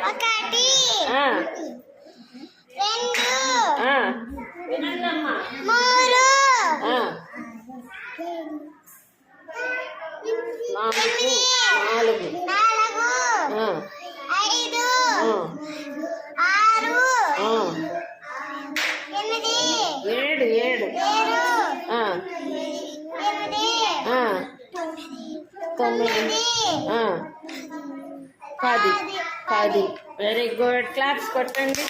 ఒకటి రెండు మూడు నాలుగు ఐదు ఆరు ఎనిమిది ఏడు ఏడు తొమ్మిది పది పది. Very good. క్లాప్స్ కొట్టండి.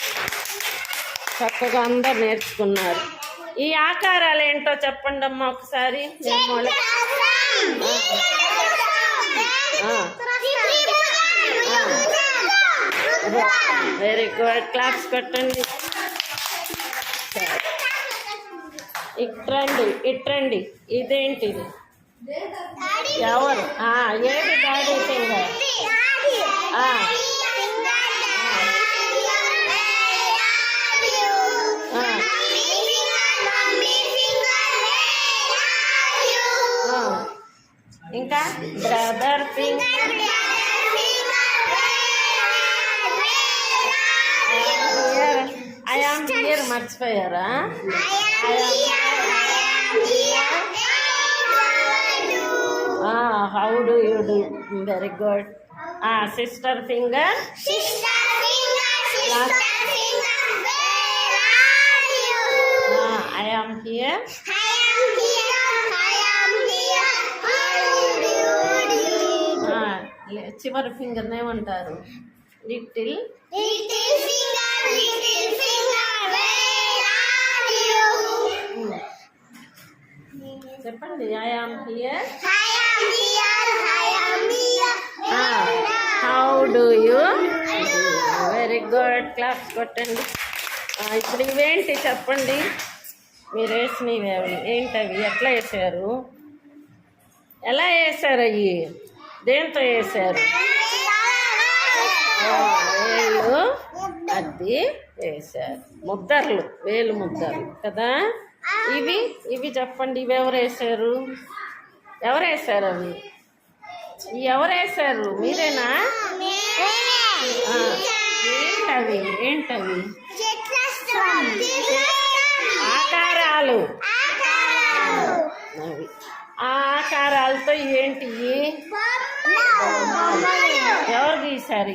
చక్కగా అందరు నేర్చుకున్నారు. ఈ ఆకారాలు ఏంటో చెప్పండి అమ్మా ఒకసారి. Very good. క్లాప్స్ కొట్టండి. ఇట్రండి ఇట్రండి. ఇదేంటిది? ఎవరు? ఏది డాడీ ఫింగర్? ఇంకా brother finger. I am here మర్చిపోయారా? How do you do? Very good. Sister finger. I am here. చివరి ఫింగర్ ఏమంటారు? లిటిల్. చెప్పండి. I am here. How do you? Very good. Claps కొట్టండి. ఇప్పుడు ఇవేంటి చెప్పండి? మీరు వేసినవి అవి ఏంటవి? ఎట్లా వేసారు? ఎలా వేసారు? అవి దేంతో వేసారు? వేలు అద్ది వేసారు. ముద్దర్లు, వేలు ముద్దర్లు కదా ఇవి. ఇవి చెప్పండి. ఇవి ఎవరు వేసారు? ఎవరు వేసారు అవి? ఎవరు వేసారు? మీరేనా? ఏంటవి? ఏంటవి? ఆకారాలు. అవి ఆ ఆకారాలతో ఏంటి? ఎవరు గీసారు?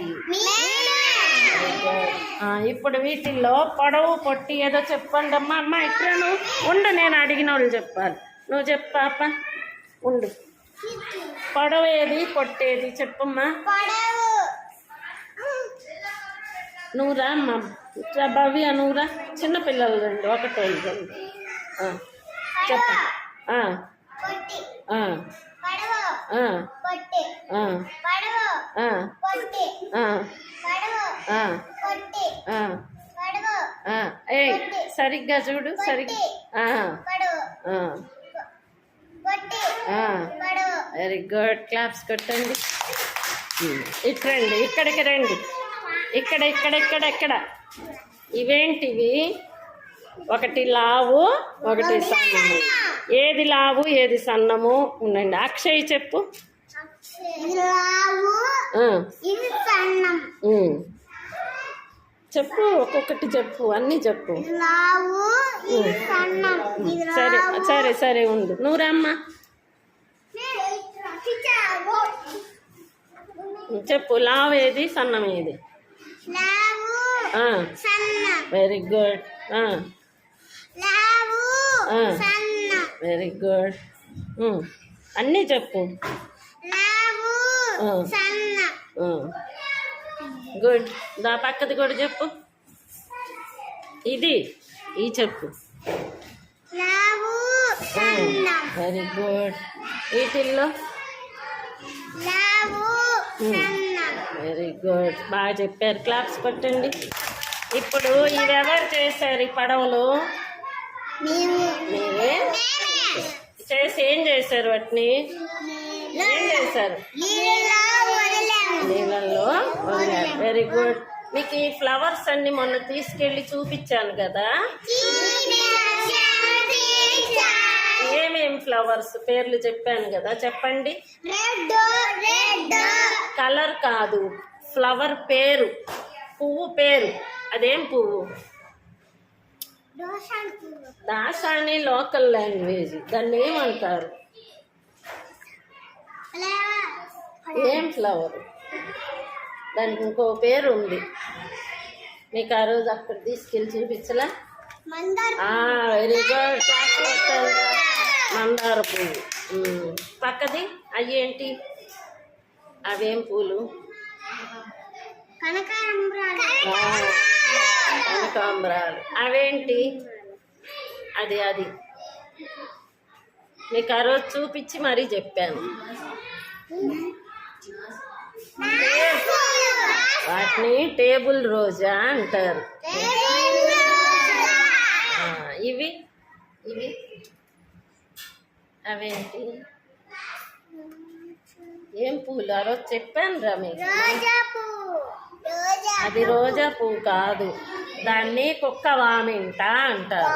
ఇప్పుడు వీటిల్లో పొడవు పొట్టి ఏదో చెప్పండి అమ్మా. అమ్మ ఇక్కడ నువ్వు ఉండు, నేను అడిగిన వాళ్ళు చెప్పాలి. నువ్వు చెప్పు పాప, ఉండు. పొడవేది పొట్టేది చెప్పమ్మా. నువ్వురా అమ్మ. భవ్య నువ్వురా. చిన్నపిల్లలు రండి. ఒకటో రండి. చెప్ప. ఏ సరిగ్గా చూడు. సరిగ్గా. Very good. క్లాప్స్ కొట్టండి. ఇట్రండి. ఇక్కడికి రండి. ఇక్కడ ఇక్కడ ఇక్కడ ఇక్కడ. ఇవేంటివి? ఒకటి లావు, ఒకటి సన్నము. ఏది లావు ఏది సన్నము? ఉండండి. అక్షయ్ చెప్పు. చెప్పు, ఒక్కొక్కటి చెప్పు. అన్నీ చెప్పు. సరే సరే సరే ఉండు. నువ్వు రామ్మా. చెప్పు. లావు ఏది సన్నం ఏది? Very good. Very good. అన్నీ చెప్పు. గుడ్. దా పక్కది కూడా చెప్పు. ఇది ఈ చెప్పు. Very good. వీటిల్లో వెరీ గుడ్. బాగా చెప్పారు. క్లాప్స్ కొట్టండి. ఇప్పుడు ఇవి ఎవరు చేశారు? ఈ పడవలు మీరే చేసి ఏం చేశారు? వాటిని ఏం చేశారు? నీళ్ళల్లో వదిలారు. Very good. మీకు ఈ ఫ్లవర్స్ అన్ని మొన్న తీసుకెళ్ళి చూపించాను కదా. ఏమేం ఫ్లవర్స్ పేర్లు చెప్పాను కదా, చెప్పండి. కలర్ కాదు, ఫ్లవర్ పేరు. పువ్వు పేరు. అదేం పువ్వు? దోసకాయ పువ్వు. దాసాని లోకల్ లాంగ్వేజ్. దాన్ని ఏమంటారు? ఏం ఫ్లవర్? దానికి ఇంకో పేరు ఉంది. మీకు ఆ రోజు అక్కడ తీసుకెళ్ళి చూపించలా? మందార వెరీ గుడ్. మందార పువ్వు. పక్కది అయ్యేంటి? అవేం పూలు? కనకాంబరాలు. కనకాంబరాలు. అవేంటి? అది మీకు ఆ రోజు చూపించి మరీ చెప్పాను. వాటిని టేబుల్ రోజా అంటారు. ఇవి అవేంటి? ఏం పూలు? ఆ రోజు చెప్పాను రా మీకు. అది రోజా పువ్వు కాదు. దాన్ని కుక్క వామింట అంటారు.